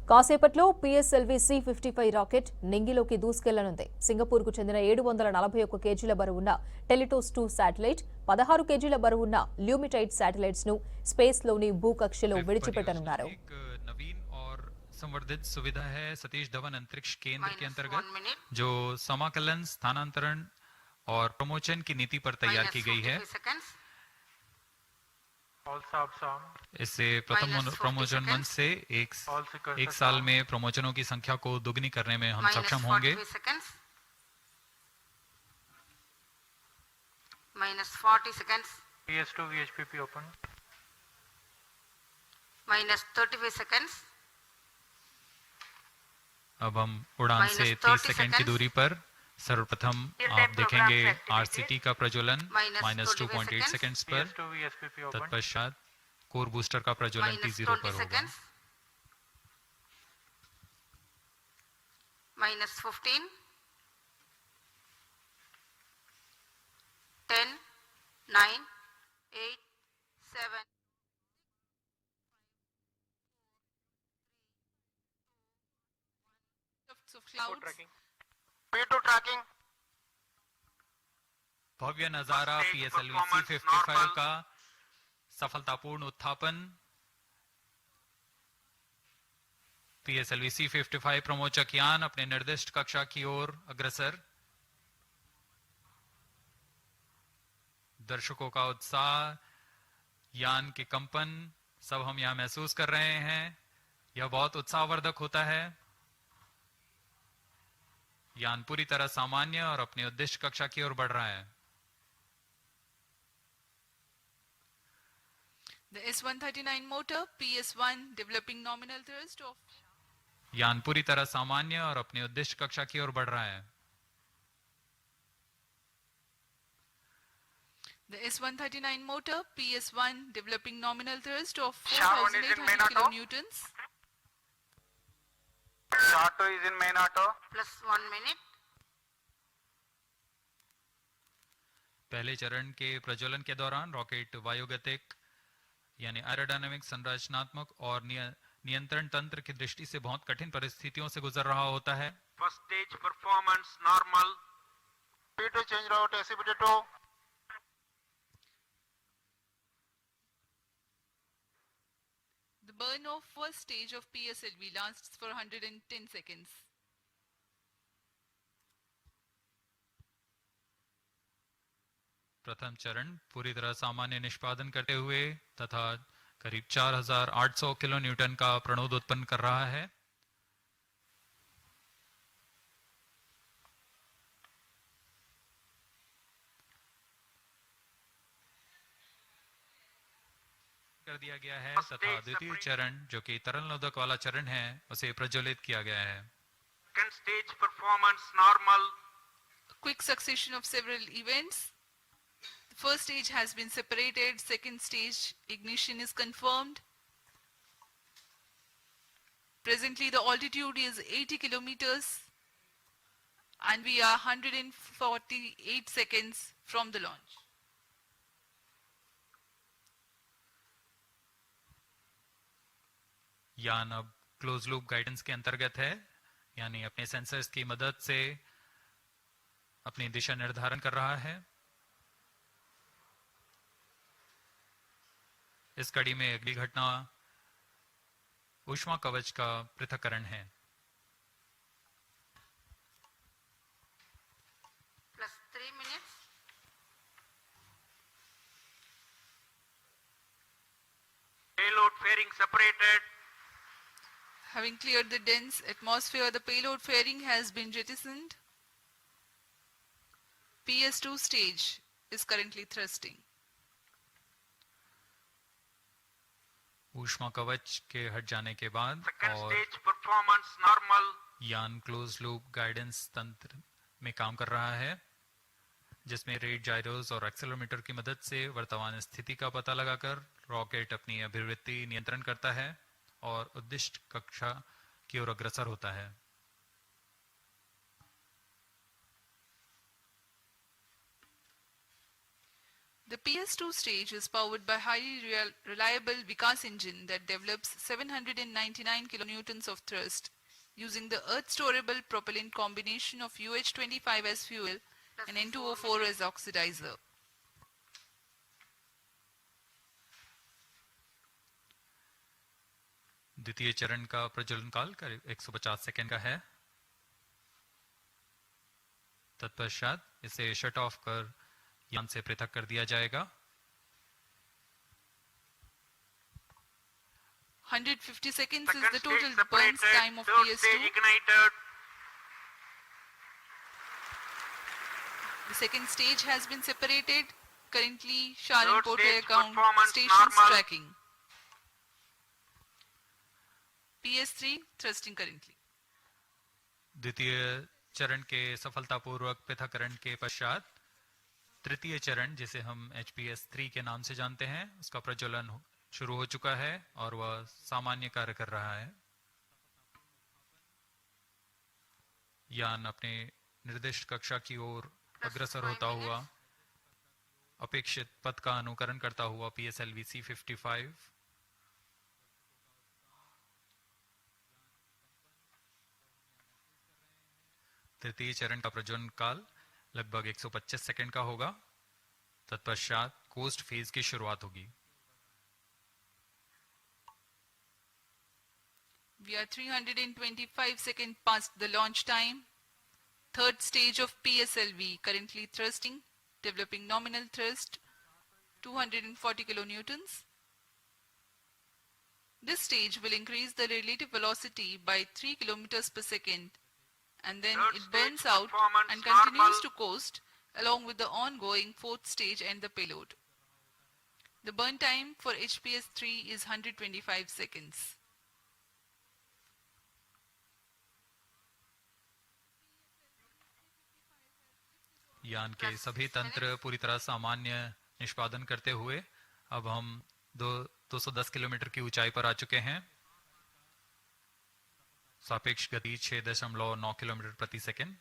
కాసేపట్లో PSLV C55 rocket నింగిలోకి దూసుకెళ్లనుంది. సింగపూర్కు చెందిన 741 కేజీల బరువున్న టెలిటోస్ 2 శాటిలైట్, 16 కేజీల బరువున్న ల్యూమిటైడ్ శాటిలైట్స్ ను స్పేస్ లోని భూకక్షలో విడిచిపెట్టనున్నారు. संवर्धित सुविधा है सतीश धवन अंतरिक्ष केंद्र के अंतर्गत जो समाकलन, स्थानांतरण और प्रमोशन की नीति पर तैयार की गई है। इससे प्रथम प्रमोशन मंच से एक साल में प्रमोशनों की संख्या को दुगनी करने में हम सक्षम होंगे। -40 seconds. PS2 VHPP open. -35 seconds. अब हम उड़ान से 30 सेकंड की दूरी पर सर्वप्रथम आप देखेंगे RCT का प्रज्वलन -2.8 सेकंड्स पर। तत्पश्चात कोर बूस्टर का प्रज्वलन T0 पर होगा। -15, 10, 9, 8, 7. P2 tracking. भव्य नजारा PSLV C55 का सफलतापूर्ण उत्थापन। PSLV C55 प्रमोचक यान अपने निर्दिष्ट कक्षा की ओर अग्रसर। दर्शकों का उत्साह, यान के कंपन सब हम यहां महसूस कर रहे हैं। यह बहुत उत्साहवर्धक होता है। यान पूरी तरह सामान्य और अपने उद्देश्य कक्षा की ओर बढ़ रहा है। The S139 motor PS1 developing nominal thrust of. यान पूरी तरह सामान्य और अपने उद्देश्य कक्षा की ओर बढ़ रहा है। The S139 motor PS1 developing nominal thrust of 4,800 kilonewtons. Auto is in main auto. +1 minute. पहले चरण के प्रज्वलन के दौरान रॉकेट वायुगतिक यानी एरोडायनामिक, संरचनात्मक और नियंत्रण तंत्र की दृष्टि से बहुत कठिन परिस्थितियों से गुजर रहा होता है। First stage performance normal. P2 change route SCBT2. The burn of first stage of PSLV lasts for 110 seconds. प्रथम चरण पूरी तरह सामान्य निष्पादन करते हुए तथा करीब 4800 किलो न्यूटन का प्रणोद उत्पन्न कर रहा है। कर दिया गया है तथा द्वितीय चरण जो कि तरल नोदक वाला चरण है उसे प्रज्वलित किया गया है। Second stage performance normal. Quick succession of several events. The first stage has been separated. Second stage ignition is confirmed. Presently the altitude is 80 kilometers and we are 148 seconds from the launch. यान अब close loop guidance के अंतर्गत है, यानी अपने sensors की मदद से अपनी दिशा निर्धारण कर रहा है। इस कड़ी में अगली घटना ऊष्मा कवच का पृथक्करण है। +3 minutes. Payload fairing separated. Having cleared the dense atmosphere, the payload fairing has been jettisoned. PS2 stage is currently thrusting. ऊष्मा कवच के हट जाने के बाद Second और stage performance normal. यान क्लोज लूप गाइडेंस तंत्र में काम कर रहा है, जिसमें रेट, जायरोस और एक्सेलेरोमीटर की मदद से वर्तमान स्थिति का पता लगाकर रॉकेट अपनी अभिवृत्ति नियंत्रण करता है और उद्दिष्ट कक्षा की ओर अग्रसर होता है। The PS2 stage is powered by highly reliable Vikas engine that develops 799 kilonewtons of thrust using the earth-storable propellant combination of UH25 as fuel and N2O4 as oxidizer. द्वितीय चरण का प्रज्वलन काल करीब 150 सेकंड का है। तत्पश्चात इसे शट ऑफ कर यान से पृथक कर दिया जाएगा। 150 seconds is Second the stage total separated, burns time of third PS2. stage ignited. The second stage has been separated. Currently, Shah and Third Porter stage account performance stations normal. tracking. PS3 thrusting currently. द्वितीय चरण के सफलतापूर्वक पृथक्करण के पश्चात तृतीय चरण जिसे हम HPS3 के नाम से जानते हैं उसका प्रज्वलन शुरू हो चुका है और वह सामान्य कार्य कर रहा है। यान अपने निर्दिष्ट कक्षा की ओर अग्रसर होता हुआ अपेक्षित पथ का अनुकरण करता हुआ PSLV C55 तृतीय चरण का प्रज्वलन काल लगभग 125 सेकंड का होगा। तत्पश्चात कोस्ट फेज की शुरुआत होगी। We are 325 seconds past the launch time. Third stage of PSLV currently thrusting, developing nominal thrust 240 kilonewtons. This stage will increase the relative velocity by 3 kilometers per second, and then Third it burns stage out performance and continues normal. to coast along with the ongoing fourth stage and the payload. The burn time for HPS-3 is 125 seconds. यान के सभी तंत्र पूरी तरह सामान्य निष्पादन करते हुए अब हम 210 किलोमीटर की ऊंचाई पर आ चुके हैं। सापेक्ष गति 6.9 किलोमीटर प्रति second.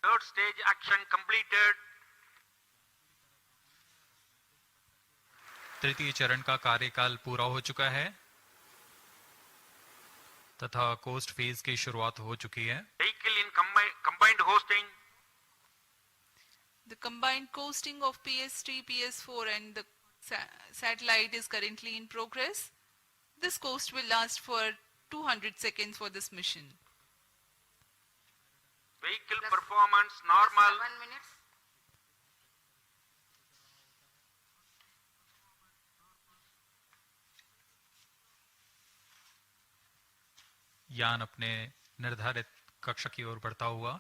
Third stage action completed. तृतीय चरण का कार्यकाल पूरा हो चुका है तथा कोस्ट फेज की शुरुआत हो चुकी है। Vehicle in combined hosting. The combined coasting of PS3, PS4 and the satellite is currently in progress. This coast will last for 200 seconds for this mission. Vehicle performance normal. 7 minutes. यान अपने निर्धारित कक्षा की ओर बढ़ता हुआ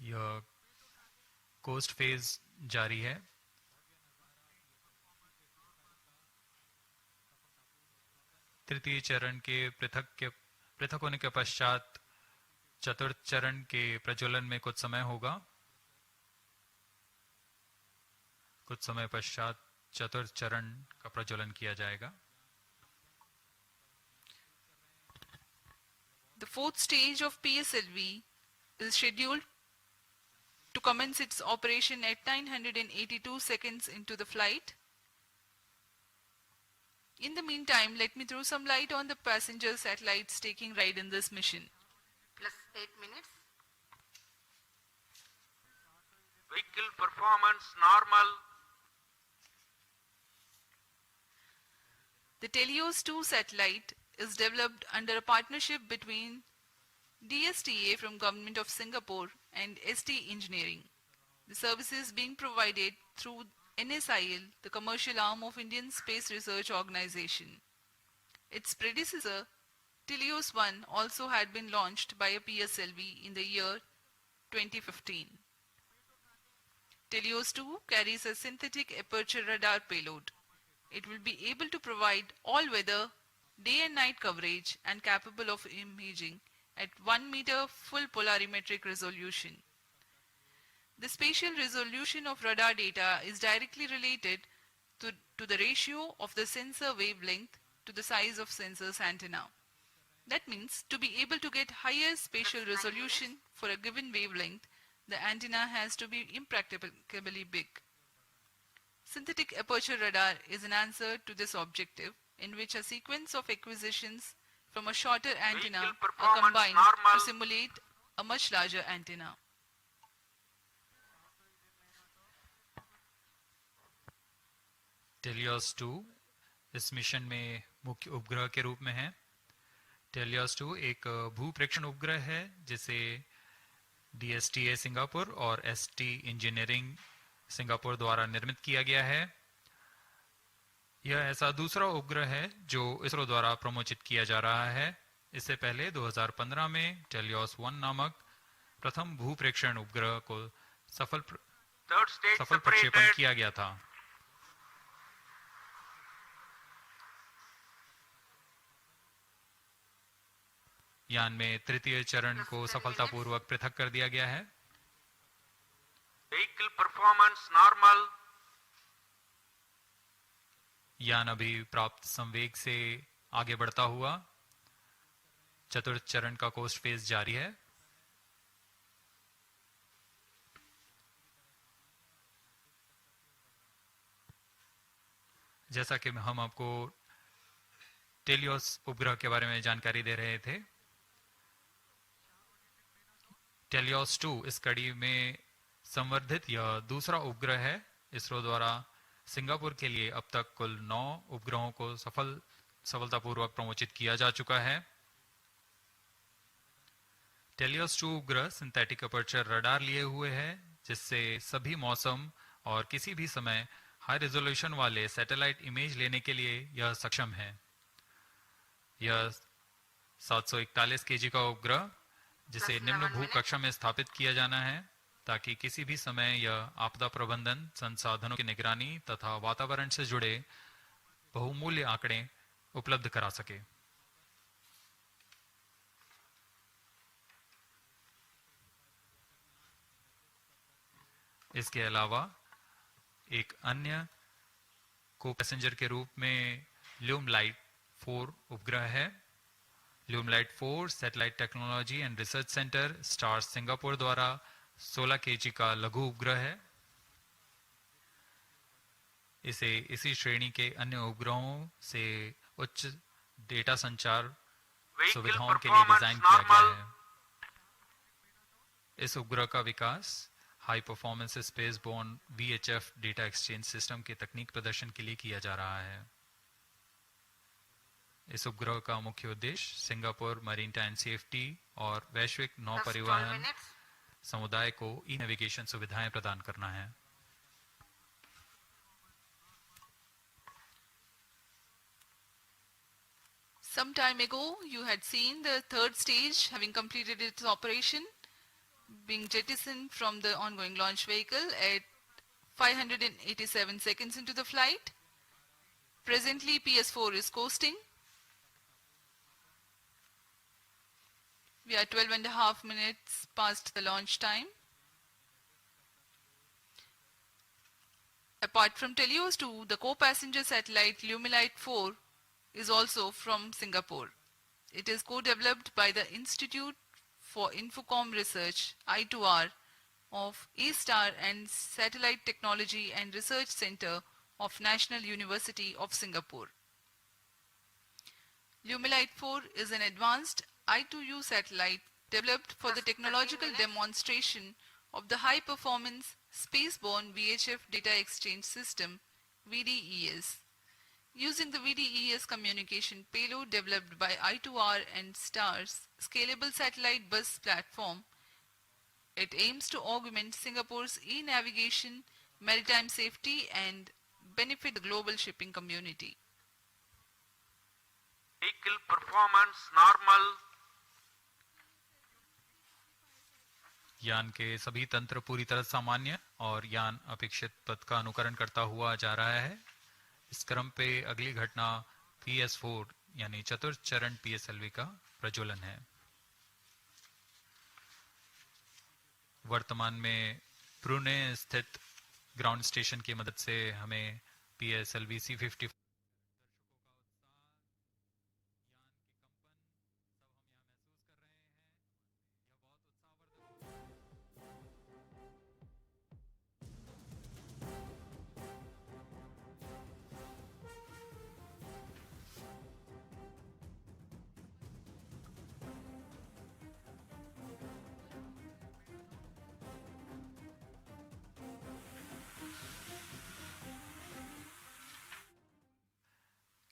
यह कोस्ट फेज जारी है। तृतीय चरण के पृथक होने के पश्चात चतुर्थ चरण के प्रज्वलन में कुछ समय होगा। कुछ समय पश्चात चतुर्थ चरण का प्रज्वलन किया जाएगा। The fourth stage of PSLV is scheduled to commence its operation at 982 seconds into the flight. In the meantime, let me throw some light on the passenger satellites taking ride in this mission. Plus 8 minutes. Vehicle performance normal. The Telios 2 satellite is developed under a partnership between DSTA from Government of Singapore and ST Engineering. The services being provided through NSIL, the commercial arm of Indian Space Research Organization. Its predecessor, Telios 1, also had been launched by a PSLV in the year 2015. Telios 2 carries a synthetic aperture radar payload. It will be able to provide all-weather, day and night coverage and capable of imaging at 1 meter full polarimetric resolution. The spatial resolution of radar data is directly related to the ratio of the sensor wavelength to the size of sensor's antenna. That means to be able to get higher spatial resolution for a given wavelength, the antenna has to be impracticably big. Synthetic aperture radar is an answer to this objective, in which a sequence of acquisitions from a shorter antenna Vehicle are performance combined normal. to simulate a much larger antenna. Teleost 2 इस mission में मुख्य उपग्रह के रूप में है। Teleost 2 एक भूप्रेक्षण उपग्रह है जिसे DSTA सिंगापुर और ST इंजीनियरिंग सिंगापुर द्वारा निर्मित किया गया है। यह ऐसा दूसरा उपग्रह है जो इसरो द्वारा प्रमोचित किया जा रहा है। इससे पहले 2015 में टेलियोस 1 नामक प्रथम भूप्रेक्षण उपग्रह को सफल प्रक्षेपण किया गया था। यान में तृतीय चरण को सफलतापूर्वक पृथक कर दिया गया है। Vehicle performance normal. यान अभी प्राप्त संवेग से आगे बढ़ता हुआ चतुर्थ चरण का कोस्ट फेज जारी है। जैसा कि हम आपको टेलियोस उपग्रह के बारे में जानकारी दे रहे थे, टेलियोस 2 इस कड़ी में संवर्धित यह दूसरा उपग्रह है। इसरो द्वारा सिंगापुर के लिए अब तक कुल 9 उपग्रहों को सफलतापूर्वक प्रमोचित किया जा चुका है। टेलियोस 2 उपग्रह सिंथेटिक अपर्चर रडार लिए हुए है, जिससे सभी मौसम और किसी भी समय हाई रेजोल्यूशन वाले सैटेलाइट इमेज लेने के लिए यह सक्षम है। यह 741 केजी का उपग्रह जिसे निम्न भू कक्षा में स्थापित किया जाना है, ताकि किसी भी समय यह आपदा प्रबंधन, संसाधनों की निगरानी तथा वातावरण से जुड़े बहुमूल्य आंकड़े उपलब्ध करा सके। इसके अलावा एक अन्य को पैसेंजर के रूप में ल्यूमलाइट 4 उपग्रह है। ल्यूमलाइट 4 satellite technology and research centre star Singapore द्वारा 16 केजी का लघु उपग्रह है। इसे इसी श्रेणी के अन्य उपग्रहों से उच्च डेटा संचार सुविधाओं के लिए डिजाइन किया गया है। इस उपग्रह का विकास high performance space borne VHF data exchange system के तकनीक प्रदर्शन के लिए किया जा रहा है। इस उपग्रह का मुख्य उद्देश्य सिंगापुर मरीनटाइन सेफ्टी और वैश्विक नौ परिवहन समुदाय को ई-नेविगेशन सुविधाएं प्रदान करना है। Some time ago, you had seen the third stage having completed its operation, being jettisoned from the ongoing launch vehicle at 587 seconds into the flight. Presently, PS4 is coasting. We are 12.5 minutes past the launch time. Apart from Telios 2, the co-passenger satellite Lumilite 4 is also from Singapore. It is co-developed by the Institute for Infocom Research, I2R, of A-Star and Satellite Technology and Research Center of National University of Singapore. Lumilite 4 is an advanced I2U satellite developed for the technological demonstration of the high-performance spaceborne VHF data exchange system, VDES. Using the VDES communication payload developed by I2R and STAR's scalable satellite bus platform, it aims to augment Singapore's e-navigation, maritime safety and benefit the global shipping community. Vehicle performance normal. यान के सभी तंत्र पूरी तरह सामान्य और यान अपेक्षित पथ का अनुकरण करता हुआ जा रहा है। इस क्रम पे अगली घटना PS4 यानी चतुर्थ चरण PSLV का प्रज्वलन है। वर्तमान में पुणे स्थित ग्राउंड स्टेशन की मदद से हमें PSLV C55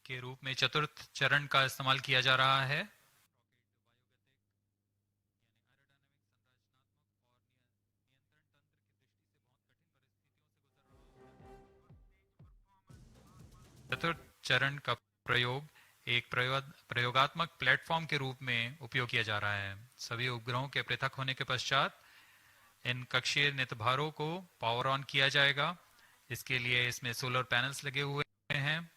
के रूप में चतुर्थ चरण का इस्तेमाल किया जा रहा है। चतुर्थ चरण का प्रयोग एक प्रयोगात्मक प्लेटफॉर्म के रूप में उपयोग किया जा रहा है। सभी उपग्रहों के पृथक होने के पश्चात इन कक्षीय नितभारों को पावर ऑन किया जाएगा। इसके लिए इसमें सोलर पैनल्स लगे हुए हैं,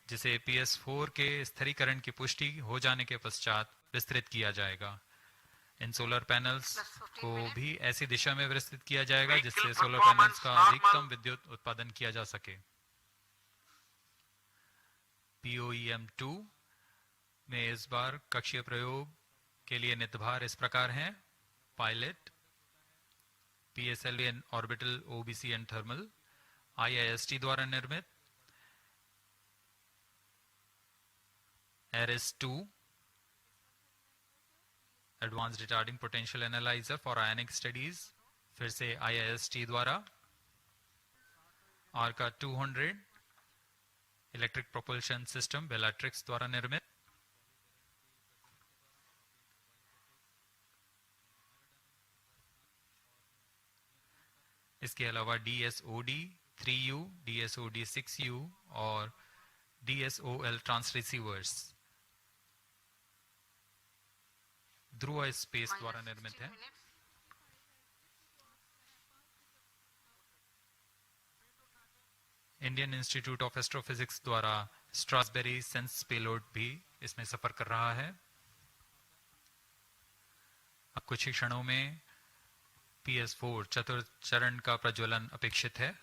जिसे PS4 के स्थिरीकरण की पुष्टि हो जाने के पश्चात विस्तृत किया जाएगा। इन सोलर पैनल्स को भी ऐसी दिशा में विस्तृत किया जाएगा जिससे सोलर पैनल्स का अधिकतम विद्युत उत्पादन किया जा सके। POEM2 में इस बार कक्षीय प्रयोग के लिए नितभार इस प्रकार हैं: pilot, PSLV and orbital OBC and thermal, IIST द्वारा निर्मित RS2 advance retarding potential analyser for ionic studies, फिर से IIST द्वारा, Arka 200 electric propulsion system Bellatrix द्वारा निर्मित, इसके अलावा DSOD 3U, DSOD 6U और DSOL ट्रांसरिसीवर्स ध्रुव स्पेस द्वारा निर्मित है। इंडियन इंस्टीट्यूट ऑफ एस्ट्रोफिजिक्स द्वारा स्ट्रासबेरी सेंस पेलोड भी इसमें सफर कर रहा है। अब कुछ ही क्षणों में PS4 चतुर्थ चरण का प्रज्वलन अपेक्षित है।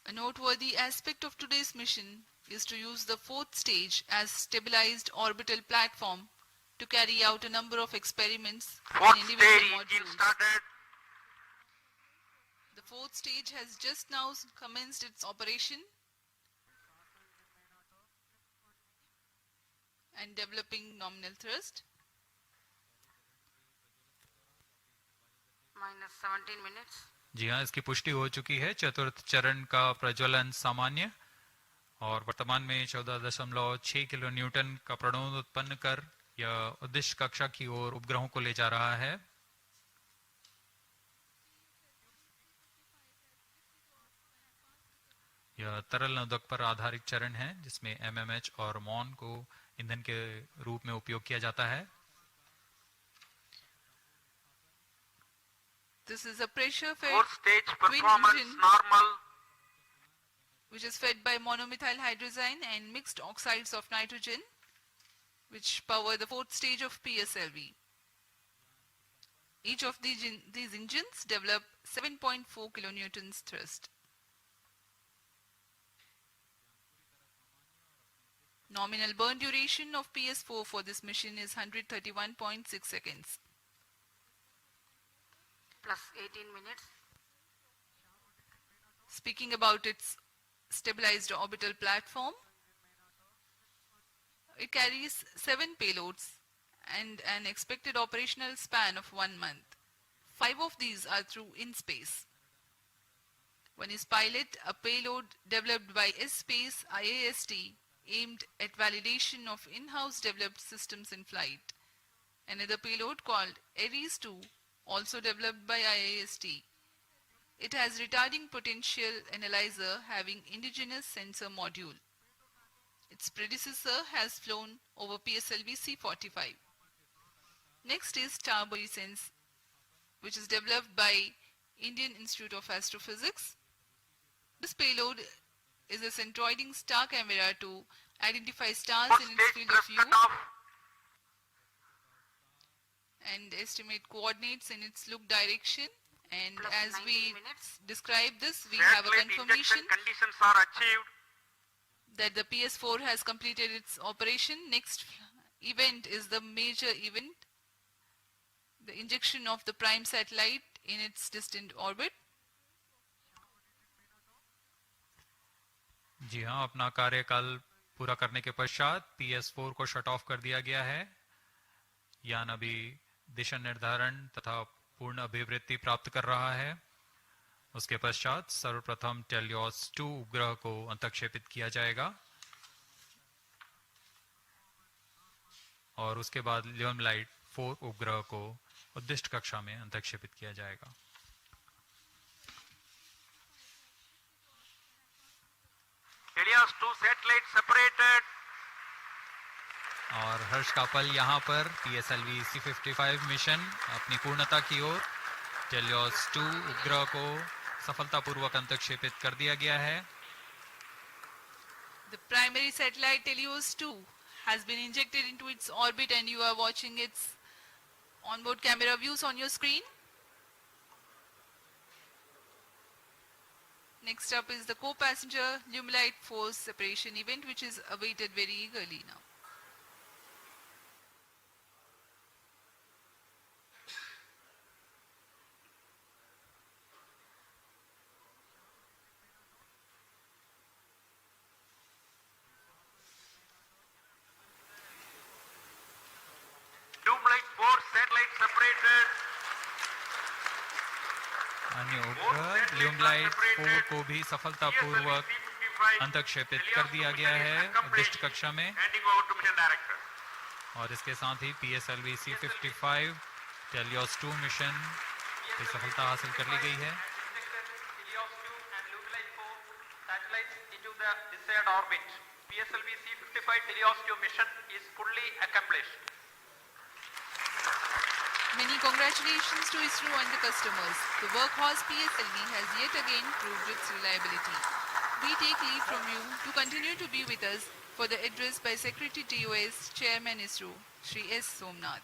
A noteworthy aspect of today's mission is to use the fourth stage as stabilized orbital platform to carry out a number of experiments in Fourth individual stage engine modules. started. The fourth stage has just now commenced its operation and developing nominal thrust. minus 17 minutes. जी हाँ, इसकी पुष्टि हो चुकी है। चतुर्थ चरण का प्रज्वलन सामान्य और वर्तमान में 14.6 किलो न्यूटन का प्रणोद उत्पन्न कर यह उद्देश्य कक्षा की ओर उपग्रहों को ले जा रहा है। यह तरल नोदक पर आधारित चरण है जिसमें MMH और MON को ईंधन के रूप में उपयोग किया जाता है। This is a pressure fed Fourth stage twin performance engine normal. which is fed by monomethyl hydrazine and mixed oxides of nitrogen, which power the fourth stage of PSLV. Each of these engines develop 7.4 kilonewtons thrust. Nominal burn duration of PS4 for this mission is 131.6 seconds. Plus 18 minutes. Speaking about its stabilized orbital platform, it carries 7 payloads and an expected operational span of 1 month. 5 of these are through in-space. One is Pilot, a payload developed by S-Space IAST aimed at validation of in-house developed systems in flight. Another payload called Ares 2, also developed by IAST. It has retarding potential analyzer having indigenous sensor module. Its predecessor has flown over PSLV C55. Next is Sense, which is developed by Indian Institute of Astrophysics. This payload is a centroiding star camera to identify stars First in its stage field of thrust view cutoff. and estimate coordinates in its look direction. And Plus as 19 we minutes. describe this, we have a Satellite confirmation injection conditions are achieved. that the PS4 has completed its operation. Next event is the major event, the injection of the prime satellite in its distant orbit. जी हाँ, अपना कार्यकाल पूरा करने के पश्चात PS4 को shut off कर दिया गया है। यान अभी दिशा निर्धारण तथा पूर्ण अभिवृत्ति प्राप्त कर रहा है। उसके पश्चात सर्वप्रथम टेलियोस 2 उपग्रह को अंतक्षेपित किया जाएगा और उसके बाद ल्यूमलाइट 4 उपग्रह को उद्दिष्ट कक्षा में अंतक्षेपित किया जाएगा। Helios 2 satellite separated. और हर्ष का पल यहाँ पर PSLV C55 मिशन अपनी पूर्णता की ओर। टेलियोस 2 उपग्रह को सफलतापूर्वक अंतक्षेपित कर दिया गया है। The primary satellite Helios 2 has been injected into its orbit and you are watching its onboard camera views on your screen. Next up is the co-passenger Lumilite force separation event, which is awaited very eagerly now. Lumilite 4 satellite separated. अन्य उपग्रह ल्यूमलाइट 4 को भी सफलतापूर्वक अंतक्षेपित कर दिया गया है उद्दिष्ट कक्षा में। Handing over to mission director. और इसके साथ ही PSLV C55 टेलियोस 2 मिशन की सफलता हासिल कर ली गई है। Helios 2 and Lumilite 4 satellites into the desired orbit. PSLV C55 Helios 2 mission is fully accomplished. Many congratulations to ISRO and the customers. The workhorse PSLV has yet again proved its reliability. We take leave from you to continue to be with us for the address by Secretary TOS, Chairman ISRO, Shri S. Somnath.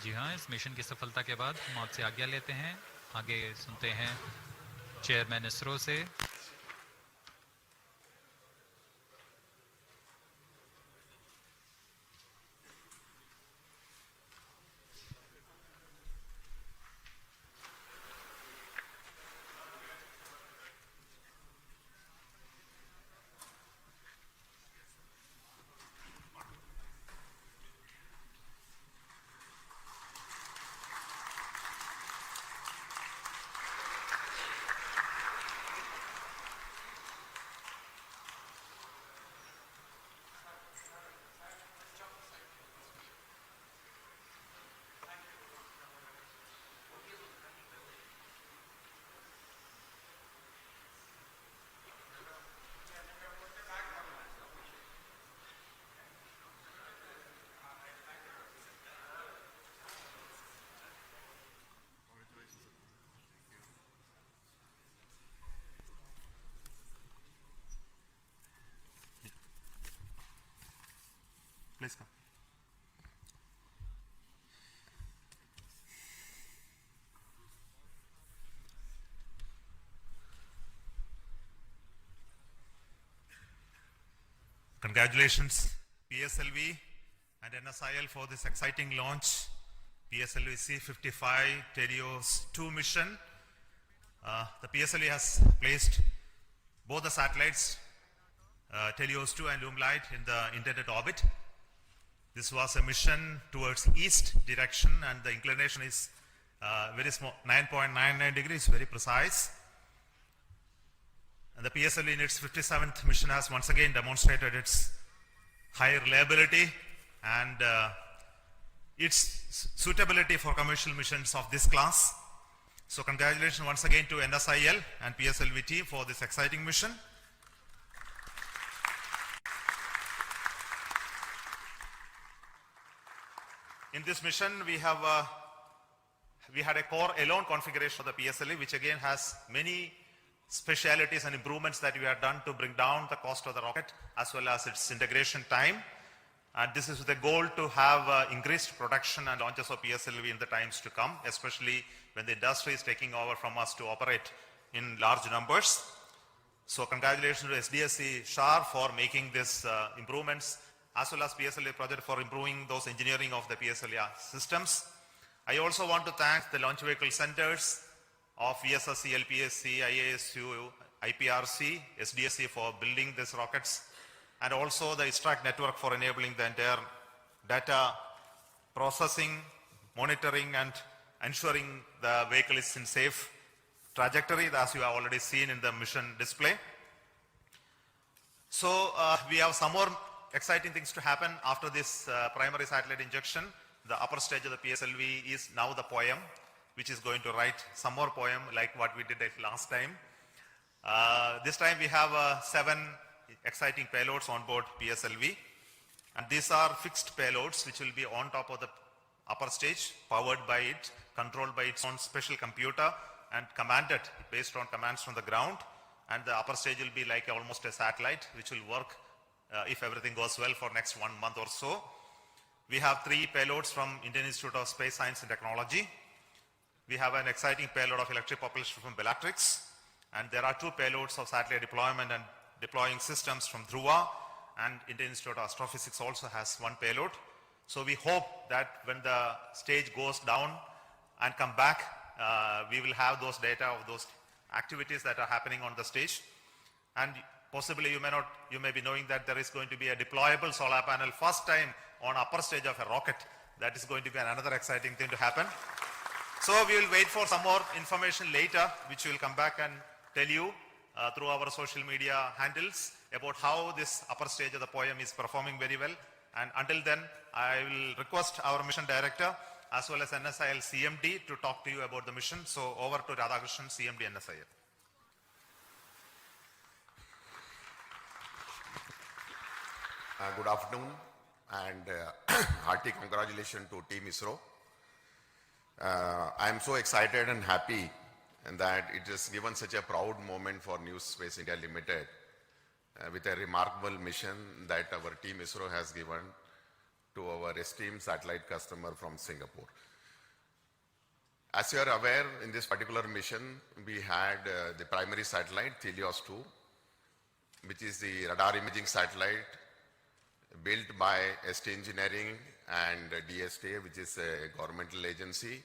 जी हाँ, इस mission की सफलता के बाद हम आपसे आज्ञा लेते हैं। आगे सुनते हैं चेयरमैन इसरो से। Please come. Congratulations, PSLV and NSIL for this exciting launch. PSLV C55 Helios 2 mission. The PSLV has placed both the satellites, Helios 2 and Lumilite, in the intended orbit. This was a mission towards east direction and the inclination is very small, 9.99 degrees, very precise. And the PSLV in its 57th mission has once again demonstrated its high reliability and its suitability for commercial missions of this class. So congratulations once again to NSIL and PSLV team for this exciting mission. In this mission, we we had a core alone configuration of the PSLV, which again has many specialities and improvements that we have done to bring down the cost of the rocket as well as its integration time. And this is with the goal to have increased production and launches of PSLV in the times to come, especially when the industry is taking over from us to operate in large numbers. So congratulations to SDSC SHAR for making these improvements, as well as PSLV project for improving those engineering of the PSLV systems. I also want to thank the launch vehicle centers of VSSC, LPSC, IASU, IPRC, SDSC for building these rockets, and also the ISRO network for enabling the entire data processing, monitoring, and ensuring the vehicle is in safe trajectory, as you have already seen in the mission display. So we have some more exciting things to happen after this primary satellite injection. The upper stage of the PSLV is now the poem, which is going to write some more poem like what we did last time. This time we have 7 exciting payloads on board PSLV, and these are fixed payloads which will be on top of the upper stage, powered by it, controlled by its own special computer, and commanded based on commands from the ground. And the upper stage will be like almost a satellite which will work if everything goes well for next 1 month or so. We have 3 payloads from Indian Institute of Space Science and Technology. We have an exciting payload of electric propulsion from Bellatrix, and there are 2 payloads of satellite deployment and deploying systems from Dhruva, and Indian Institute of Astrophysics also has 1 payload. So we hope that when the stage goes down and come back, we will have those data of those activities that are happening on the stage. And possibly you may be knowing that there is going to be a deployable solar panel first time on upper stage of a rocket. That is going to be another exciting thing to happen. So we will wait for some more information later, which we will come back and tell you through our social media handles about how this upper stage of the poem is performing very well. And until then, I will request our mission director as well as NSIL CMD to talk to you about the mission. So over to Radhakrishnan, CMD NSIL. Good afternoon and hearty congratulations to Team ISRO. I am so excited and happy that it has given such a proud moment for New Space India Limited with a remarkable mission that our Team ISRO has given to our esteemed satellite customer from Singapore. As you are aware, in this particular mission, we had the primary satellite, Helios 2, which is the radar imaging satellite built by ST Engineering and DSTA, which is a governmental agency.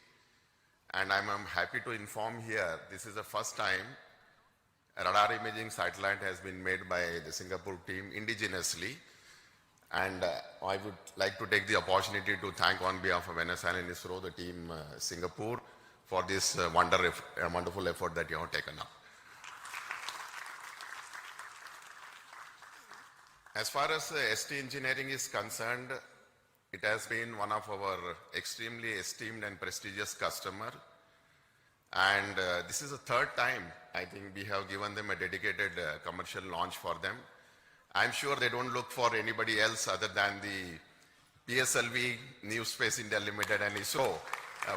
And I'm happy to inform here, this is the first time a radar imaging satellite has been made by the Singapore team indigenously. And I would like to take the opportunity to thank on behalf of NSIL and ISRO, the team Singapore, for this wonderful effort that you have taken up. As far as ST Engineering is concerned, it has been one of our extremely esteemed and prestigious customer. And this is the 3rd time, I think, we have given them a dedicated commercial launch for them. I'm sure they don't look for anybody else other than the PSLV, New Space India Limited and ISRO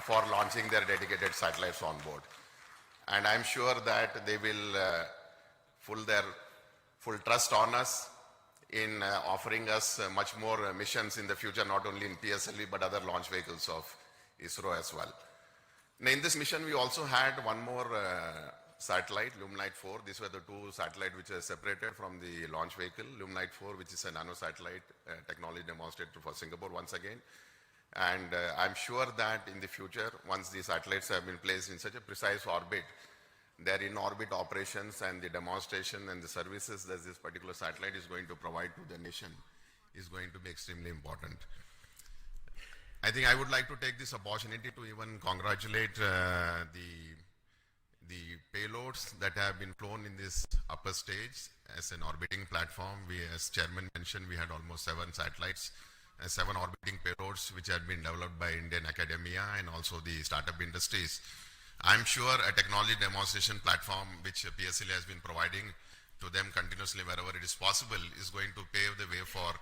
for launching their dedicated satellites on board. And I'm sure that they will their full trust on us in offering us much more missions in the future, not only in PSLV but other launch vehicles of ISRO as well. Now, in this mission, we also had one more satellite, Luminite 4. These were the 2 satellites which are separated from the launch vehicle. Luminite 4, which is a nano satellite technology demonstrated for Singapore once again. And I'm sure that in the future, once the satellites have been placed in such a precise orbit, their in-orbit operations and the demonstration and the services that this particular satellite is going to provide to the nation is going to be extremely important. I think I would like to take this opportunity to even congratulate the payloads that have been flown in this upper stage as an orbiting platform. As Chairman mentioned, we had almost 7 satellites and 7 orbiting payloads which had been developed by Indian academia and also the startup industries. I'm sure a technology demonstration platform which PSLV has been providing to them continuously wherever it is possible is going to pave the way for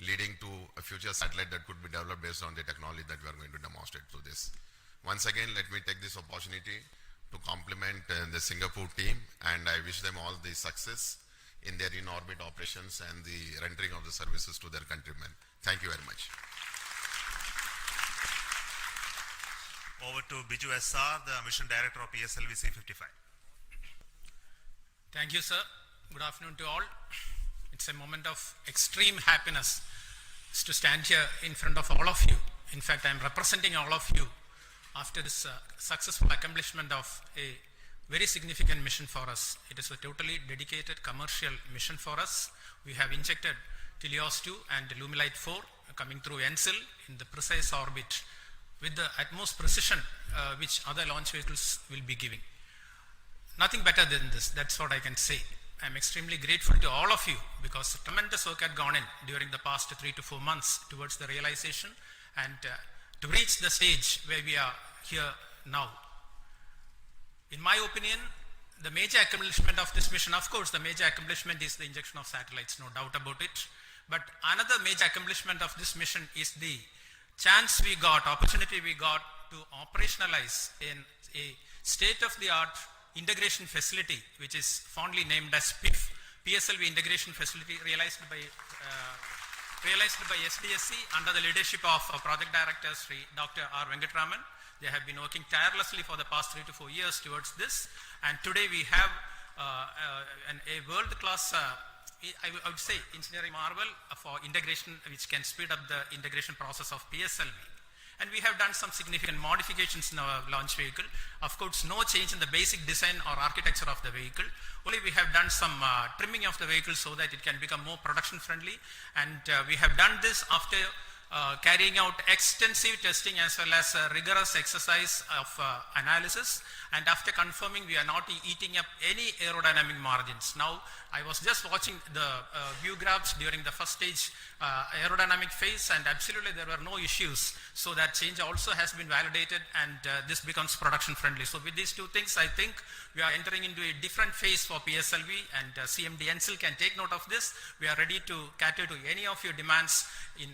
leading to a future satellite that could be developed based on the technology that we are going to demonstrate through this. Once again, let me take this opportunity to compliment the Singapore team, and I wish them all the success in their in-orbit operations and the rendering of the services to their countrymen. Thank you very much. Over to Biju SR, the Mission Director of PSLV C55. Thank you, sir. Good afternoon to all. It's a moment of extreme happiness to stand here in front of all of you. In fact, I'm representing all of you after this successful accomplishment of a very significant mission for us. It is a totally dedicated commercial mission for us. We have injected Teleos 2 and Lumilite 4 coming through ENSIL in the precise orbit with the utmost precision which other launch vehicles will be giving. Nothing better than this, that's what I can say. I'm extremely grateful to all of you because tremendous work had gone in during the past 3 to 4 months towards the realization and to reach the stage where we are here now. In my opinion, the major accomplishment of this mission, of course, the major accomplishment is the injection of satellites, no doubt about it. But another major accomplishment of this mission is the chance we got, opportunity we got to operationalize in a state-of-the-art integration facility, which is fondly named as PIF, PSLV Integration Facility, realized by SDSC under the leadership of Project Director Sri Dr. R. Venkatraman. They have been working tirelessly for the past 3 to 4 years towards this, and today we have a world-class, I would say, engineering marvel for integration, which can speed up the integration process of PSLV. And we have done some significant modifications in our launch vehicle. Of course, no change in the basic design or architecture of the vehicle. Only we have done some trimming of the vehicle so that it can become more production friendly. And we have done this after carrying out extensive testing as well as rigorous exercise of analysis, and after confirming we are not eating up any aerodynamic margins. Now, I was just watching the view graphs during the first stage aerodynamic phase, and absolutely there were no issues. So that change also has been validated, and this becomes production friendly. So with these two things, I think we are entering into a different phase for PSLV, and CMD ENSIL can take note of this. We are ready to cater to any of your demands in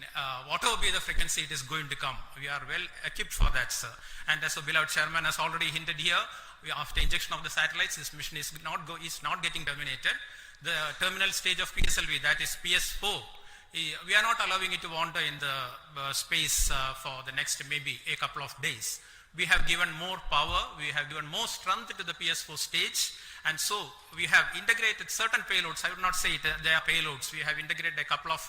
whatever be the frequency it is going to come. We are well equipped for that, sir. And as a beloved chairman has already hinted here, after injection of the satellites, this mission is not getting terminated. The terminal stage of PSLV, that is PS4, we are not allowing it to wander in the space for the next maybe a couple of days. We have given more power, we have given more strength to the PS4 stage, and so we have integrated certain payloads. I would not say they are payloads. We have integrated a couple of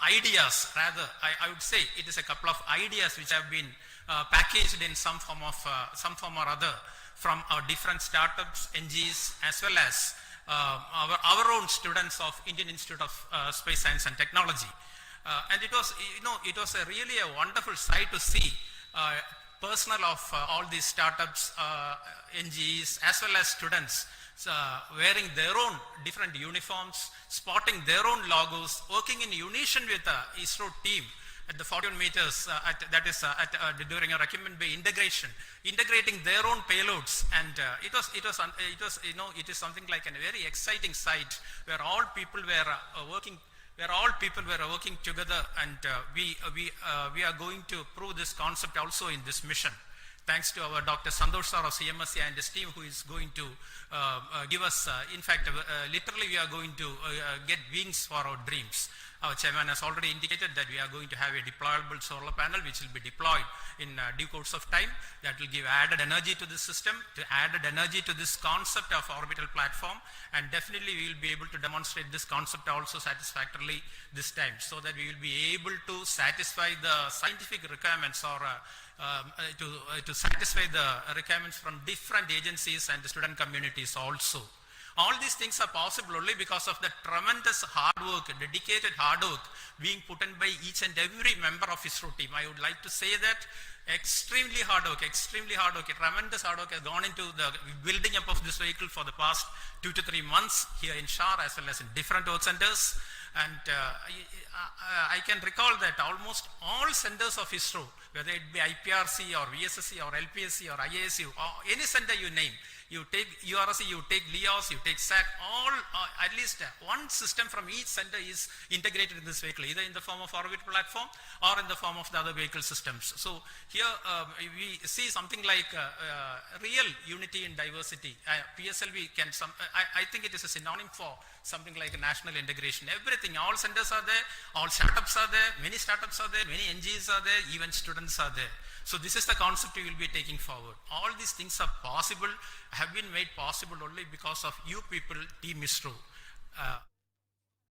ideas, rather, I would say it is a couple of ideas which have been packaged in some form or other from our different startups, NGs, as well as our own students of Indian Institute of Space Science and Technology. And it was, really a wonderful sight to see personnel of all these startups, NGs, as well as students wearing their own different uniforms, spotting their own logos, working in unison with the ISRO team at the 41 meters, during our Acumen Bay integration, integrating their own payloads, and it is something like a very exciting sight where all people were working. Where all people were working together, and we are going to prove this concept also in this mission. Thanks to our Dr. Santosh sir of CMSC and his team, who is going to give us, in fact, literally we are going to get wings for our dreams. Our chairman has already indicated that we are going to have a deployable solar panel which will be deployed in due course of time. That will give added energy to this system, added energy to this concept of orbital platform, and definitely we will be able to demonstrate this concept also satisfactorily this time, so that we will be able to satisfy the scientific requirements or to satisfy the requirements from different agencies and the student communities also. All these things are possible only because of the tremendous hard work, dedicated hard work being put in by each and every member of ISRO team. I would like to say that extremely hard work, a tremendous hard work has gone into the building up of this vehicle for the past 2 to 3 months here in Shar as well as in different work centers. And I can recall that almost all centers of ISRO, whether it be IPRC or VSSC or LPSC or IASU or any center you name, you take URSC, you take LEOS, you take SAC, all at least one system from each center is integrated in this vehicle, either in the form of orbit platform or in the form of the other vehicle systems. So here we see something like real unity in diversity. PSLV can, I think it is a synonym for something like a national integration. Everything, all centers are there, all startups are there, many startups are there, many NGOs are there, even students are there. So this is the concept we will be taking forward. All these things are possible, have been made possible only because of you people, Team ISRO.